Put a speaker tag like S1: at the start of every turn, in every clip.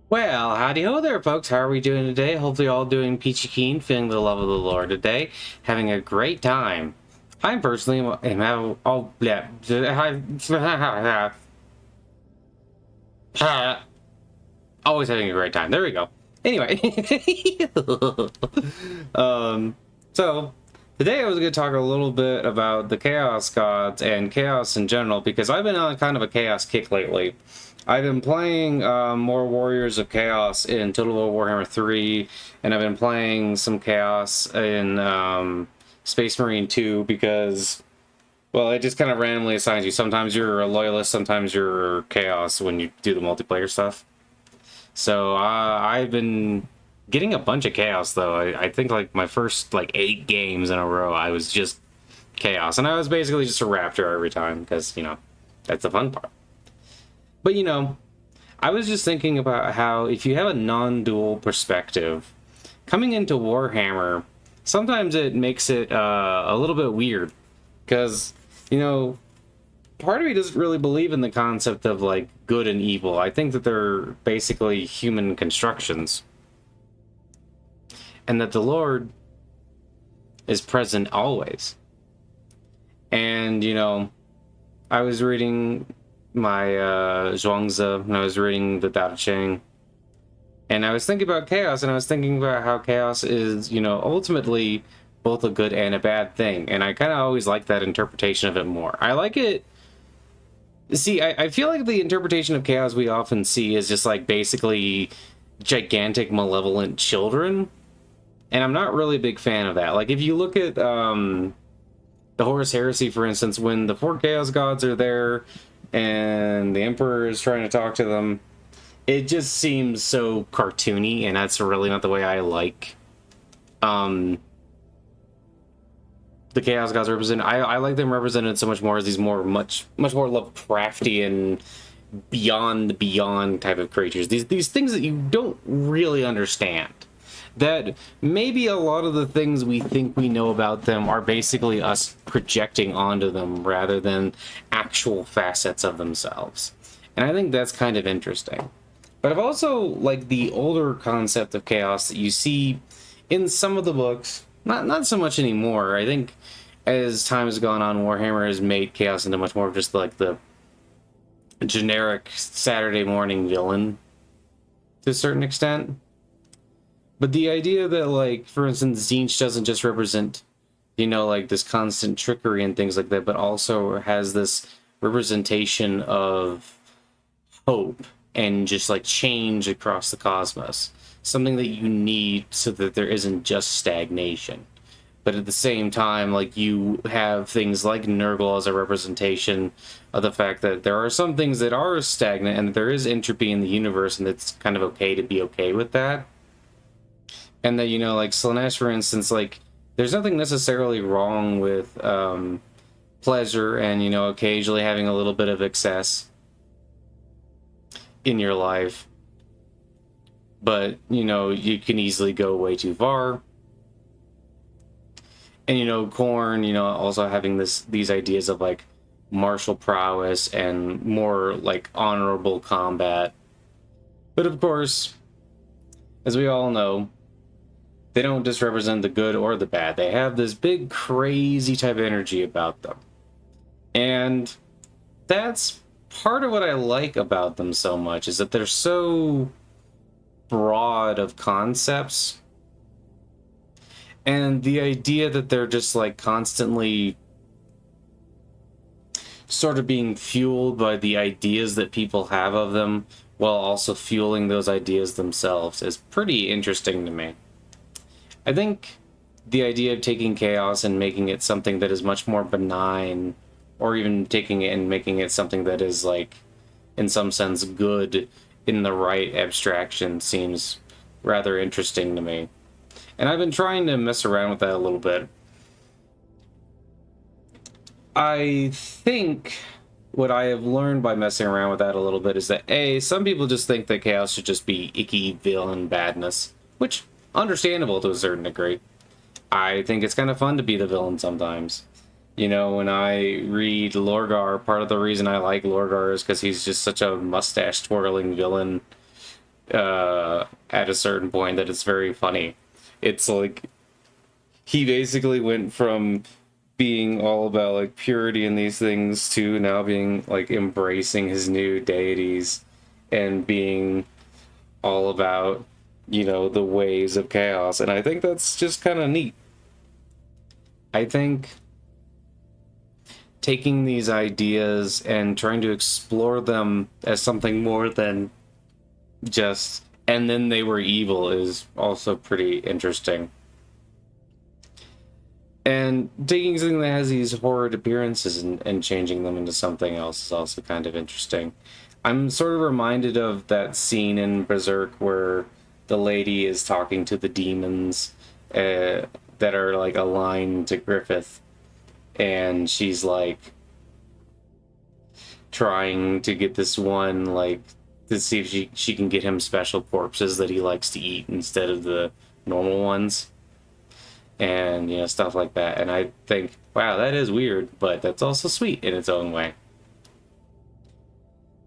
S1: Well, howdy ho there, folks. How are we doing today? Hopefully, all doing peachy keen, feeling the love of the Lord today, having a great time. I'm personally am have all yeah, always having a great time. There we go. Anyway, um, so today I was going to talk a little bit about the Chaos Gods and chaos in general because I've been on kind of a chaos kick lately. I've been playing more Warriors of Chaos in Total War Warhammer 3, and I've been playing some Chaos in Space Marine 2 because, well, it just kind of randomly assigns you. Sometimes you're a Loyalist, sometimes you're Chaos when you do the multiplayer stuff. So I've been getting a bunch of Chaos, though. I think like my first like 8 games in a row, I was just Chaos. And I was basically just a Raptor every time because, that's the fun part. But I was just thinking about how if you have a non-dual perspective, coming into Warhammer, sometimes it makes it a little bit weird. Because, part of me doesn't really believe in the concept of, like, good and evil. I think that they're basically human constructions. And that the Lord is present always. And, I was reading my Zhuangzi, and I was reading the Tao Te Ching, and I was thinking about chaos, and I was thinking about how chaos is, ultimately both a good and a bad thing, and I kind of always like that interpretation of it more. I like it. See, I feel like the interpretation of chaos we often see is just like basically gigantic malevolent children, and I'm not really a big fan of that. Like if you look at the Horus Heresy, for instance, when the 4 Chaos Gods are there and the Emperor is trying to talk to them, it just seems so cartoony, and that's really not the way I like the Chaos Gods represented. I like them represented so much more as these much more Lovecraftian, beyond type of creatures. These things that you don't really understand. That maybe a lot of the things we think we know about them are basically us projecting onto them rather than actual facets of themselves. And I think that's kind of interesting. But I've also like the older concept of chaos that you see in some of the books, not so much anymore. I think as time has gone on, Warhammer has made chaos into much more of just like the generic Saturday morning villain to a certain extent. But the idea that, like, for instance, Tzeentch doesn't just represent, like this constant trickery and things like that, but also has this representation of hope and just like change across the cosmos. Something that you need so that there isn't just stagnation. But at the same time, like, you have things like Nurgle as a representation of the fact that there are some things that are stagnant and that there is entropy in the universe, and it's kind of okay to be okay with that. And that, like Slaanesh, for instance, like, there's nothing necessarily wrong with pleasure and, occasionally having a little bit of excess in your life. But, you can easily go way too far. And, Khorne, also having these ideas of, like, martial prowess and more, like, honorable combat. But, of course, as we all know, they don't just represent the good or the bad. They have this big, crazy type of energy about them. And that's part of what I like about them so much, is that they're so broad of concepts. And the idea that they're just, like, constantly sort of being fueled by the ideas that people have of them, while also fueling those ideas themselves, is pretty interesting to me. I think the idea of taking chaos and making it something that is much more benign, or even taking it and making it something that is, like, in some sense good in the right abstraction, seems rather interesting to me. And I've been trying to mess around with that a little bit. I think what I have learned by messing around with that a little bit is that, A, some people just think that chaos should just be icky villain badness, which, understandable to a certain degree. I think it's kind of fun to be the villain sometimes. When I read Lorgar, part of the reason I like Lorgar is because he's just such a mustache-twirling villain. at a certain point that it's very funny. It's like he basically went from being all about like purity and these things to now being like embracing his new deities and being all about, you know, the ways of chaos. And I think that's just kind of neat. I think taking these ideas and trying to explore them as something more than just and then they were evil is also pretty interesting. And taking something that has these horrid appearances and changing them into something else is also kind of interesting. I'm sort of reminded of that scene in Berserk where the lady is talking to the demons that are like aligned to Griffith, and she's like trying to get this one like to see if she can get him special corpses that he likes to eat instead of the normal ones, and you know, stuff like that. And I think, wow, that is weird, but that's also sweet in its own way.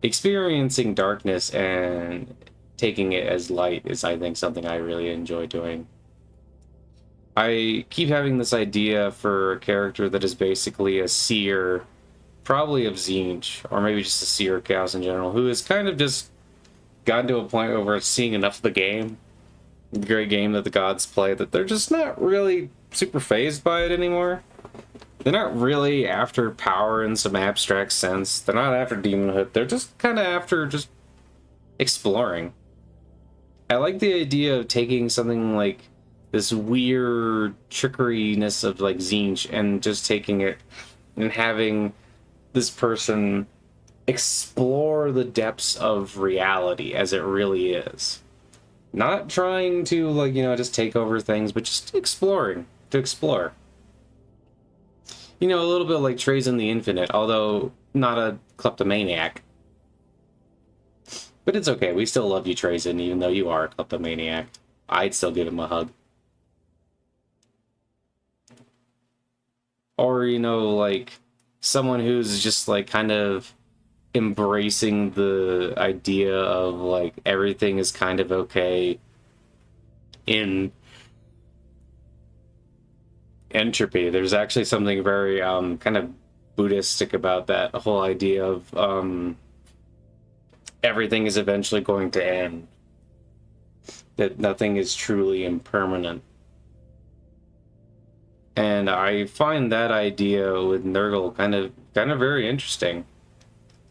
S1: Experiencing darkness and taking it as light is, I think, something I really enjoy doing. I keep having this idea for a character that is basically a seer, probably of Tzeentch, or maybe just a seer of chaos in general, who has kind of just gotten to a point where we're seeing enough of the game, the great game that the gods play, that they're just not really super phased by it anymore. They're not really after power in some abstract sense. They're not after demonhood. They're just kind of after just exploring. I like the idea of taking something like this weird trickeriness of like Tzeentch and just taking it and having this person explore the depths of reality as it really is. Not trying to, like, you know, just take over things, but just exploring, to explore. You know, a little bit like Trazen the Infinite, although not a kleptomaniac. But it's okay, we still love you, Trazen, even though you are a kleptomaniac. I'd still give him a hug. Or, you know, like, someone who's just, like, kind of embracing the idea of, like, everything is kind of okay in Entropy. There's actually something very kind of Buddhistic about that whole idea of everything is eventually going to end, that nothing is truly impermanent. And I find that idea with Nurgle kind of very interesting.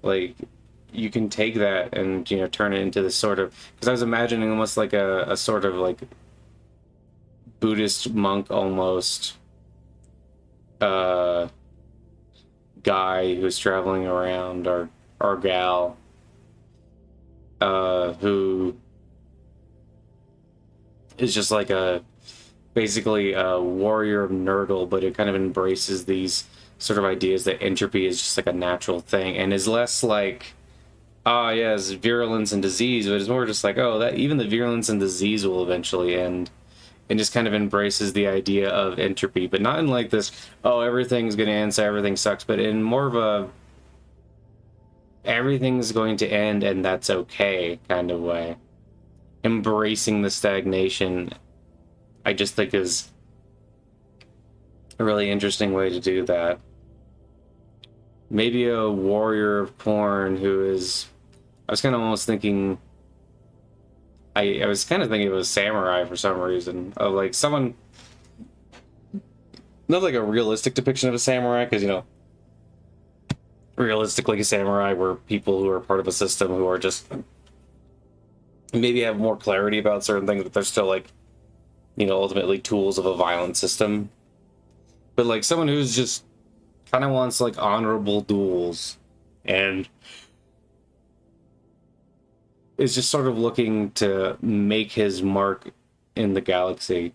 S1: Like, you can take that and, you know, turn it into this sort of, because I was imagining almost like a sort of like Buddhist monk almost guy who's traveling around, or gal who is just like basically a warrior of Nurgle, but it kind of embraces these sort of ideas that entropy is just like a natural thing and is less like, yes, virulence and disease, but it's more just like, oh, that even the virulence and disease will eventually end, and just kind of embraces the idea of entropy, but not in like this, oh, everything's gonna end, so everything sucks, but in more of a everything's going to end and that's okay kind of way. Embracing the stagnation, I just think, is a really interesting way to do that. Maybe a warrior of Khorne who is, I was kind of almost thinking, I was kind of thinking of a samurai for some reason, of like someone, not like a realistic depiction of a samurai, because, you know, realistically a samurai were people who are part of a system who are just maybe have more clarity about certain things, but they're still like, you know, ultimately tools of a violent system. But like someone who's just kind of wants like honorable duels and is just sort of looking to make his mark in the galaxy,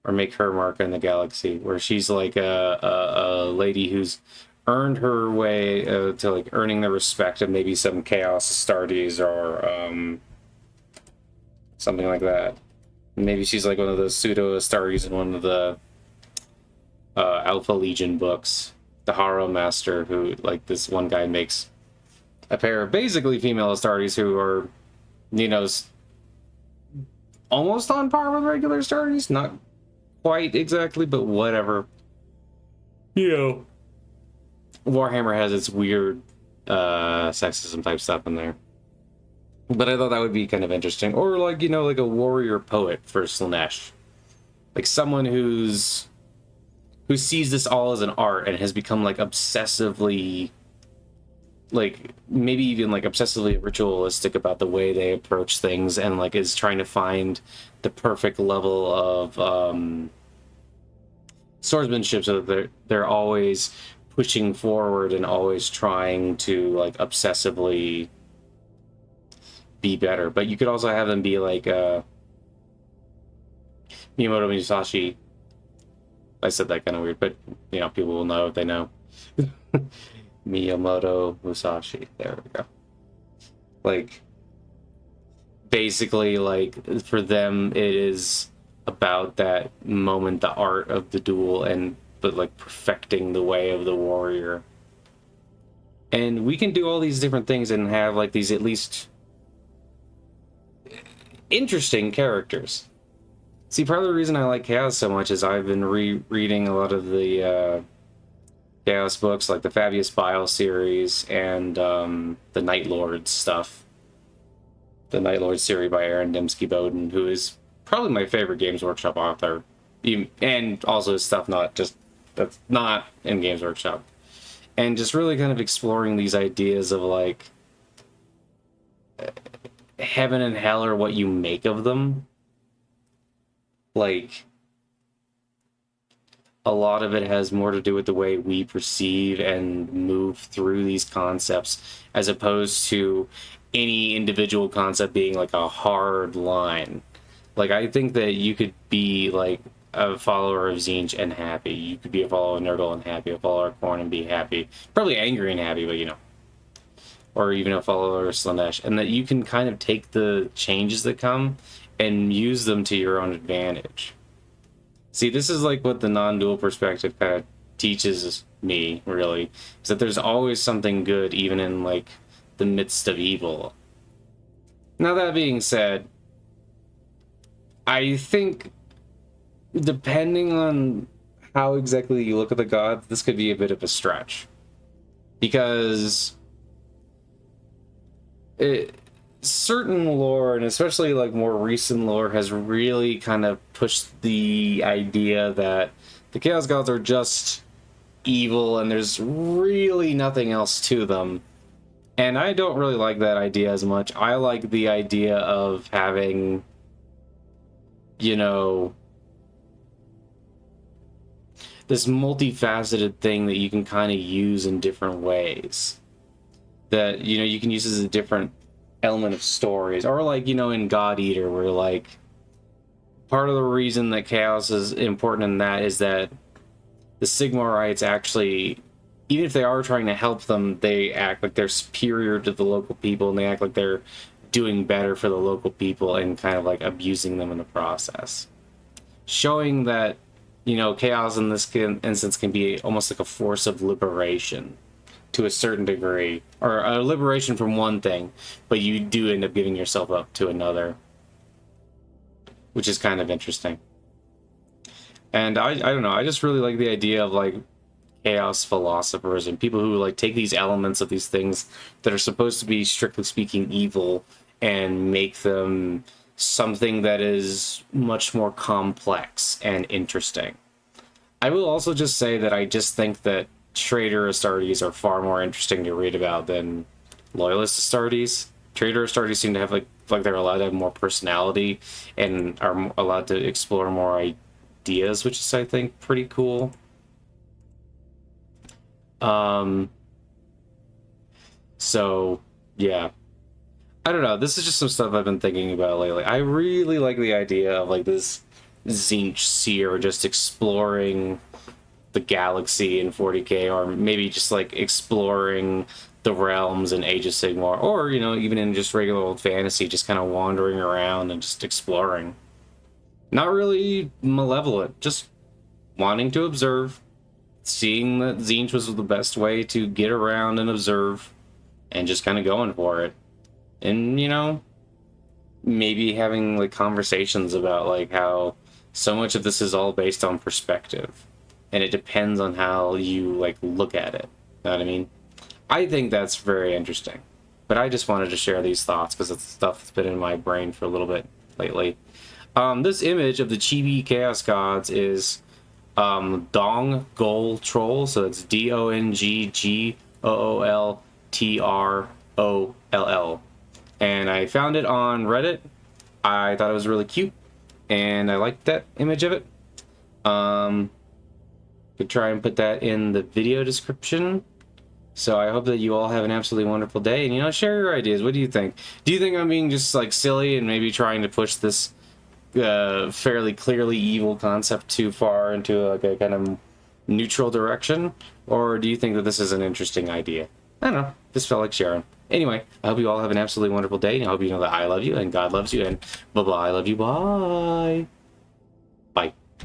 S1: or make her mark in the galaxy, where she's like a lady who's earned her way to like earning the respect of maybe some Chaos Astartes or something like that. Maybe she's like one of those pseudo Astartes in one of the Alpha Legion books, the Haro Master, who, like, this one guy makes a pair of basically female Astartes who are you know, almost on par with regular Stardies. Not quite exactly, but whatever. You know, Warhammer has its weird sexism type stuff in there. But I thought that would be kind of interesting. Or like, you know, like a warrior poet for Slaanesh. Like someone who sees this all as an art and has become like obsessively, like maybe even like obsessively ritualistic about the way they approach things, and like is trying to find the perfect level of swordsmanship, so that they're always pushing forward and always trying to like obsessively be better. But you could also have them be like Miyamoto Musashi. I said that kind of weird, but you know, people will know if they know. Miyamoto Musashi. There we go. Like, basically, like, for them, it is about that moment, the art of the duel, but like perfecting the way of the warrior. And we can do all these different things and have like these at least interesting characters. See, part of the reason I like Chaos so much is I've been rereading a lot of the Chaos books, like the Fabius Bile series and the Night Lord stuff. The Night Lord series by Aaron Dembski-Bowden, who is probably my favorite Games Workshop author. And also stuff that's not in Games Workshop. And just really kind of exploring these ideas of like heaven and hell are what you make of them. Like, a lot of it has more to do with the way we perceive and move through these concepts, as opposed to any individual concept being like a hard line. Like, I think that you could be like a follower of Tzeentch and happy. You could be a follower of Nurgle and happy, a follower of Khorne and be happy. Probably angry and happy, but you know. Or even a follower of Slaanesh. And that you can kind of take the changes that come and use them to your own advantage. See, this is like what the non-dual perspective kind of teaches me, really, is that there's always something good even in like the midst of evil. Now, that being said, I think depending on how exactly you look at the gods, this could be a bit of a stretch. Because certain lore, and especially like more recent lore, has really kind of pushed the idea that the Chaos Gods are just evil and there's really nothing else to them. And I don't really like that idea as much. I like the idea of having, you know, this multifaceted thing that you can kind of use in different ways. That, you know, you can use as a different element of stories. Or like, you know, in God Eater, where like part of the reason that chaos is important in that is that the Sigmarites actually, even if they are trying to help them, they act like they're superior to the local people, and they act like they're doing better for the local people and kind of like abusing them in the process. Showing that, you know, chaos in this instance can be almost like a force of liberation to a certain degree, or a liberation from one thing, but you do end up giving yourself up to another, which is kind of interesting. And I don't know, I just really like the idea of like chaos philosophers and people who like take these elements of these things that are supposed to be strictly speaking evil and make them something that is much more complex and interesting. I will also just say that I just think that Traitor Astartes are far more interesting to read about than Loyalist Astartes. Traitor Astartes seem to have like they're allowed to have more personality and are allowed to explore more ideas, which is, I think, pretty cool. So yeah, I don't know. This is just some stuff I've been thinking about lately. I really like the idea of like this Tzeentch seer just exploring the galaxy in 40k, or maybe just like exploring the realms in Age of Sigmar, or, you know, even in just regular old fantasy, just kind of wandering around and just exploring. Not really malevolent, just wanting to observe, seeing that Tzeentch was the best way to get around and observe, and just kind of going for it. And, you know, maybe having like conversations about like how so much of this is all based on perspective, and it depends on how you like look at it. Know what I mean? I think that's very interesting. But I just wanted to share these thoughts because it's stuff that's been in my brain for a little bit lately. This image of the Chibi Chaos Gods is Dong Gol Troll, so it's DONGGOOLTROLL. And I found it on Reddit. I thought it was really cute, and I liked that image of it. Could try and put that in the video description. So I hope that you all have an absolutely wonderful day, and, you know, share your ideas. What do you think? Do you think I'm being just, like, silly and maybe trying to push this fairly clearly evil concept too far into, like, a kind of neutral direction? Or do you think that this is an interesting idea? I don't know. Just felt like sharing. Anyway, I hope you all have an absolutely wonderful day, and I hope you know that I love you, and God loves you, and blah blah, I love you, bye. Bye.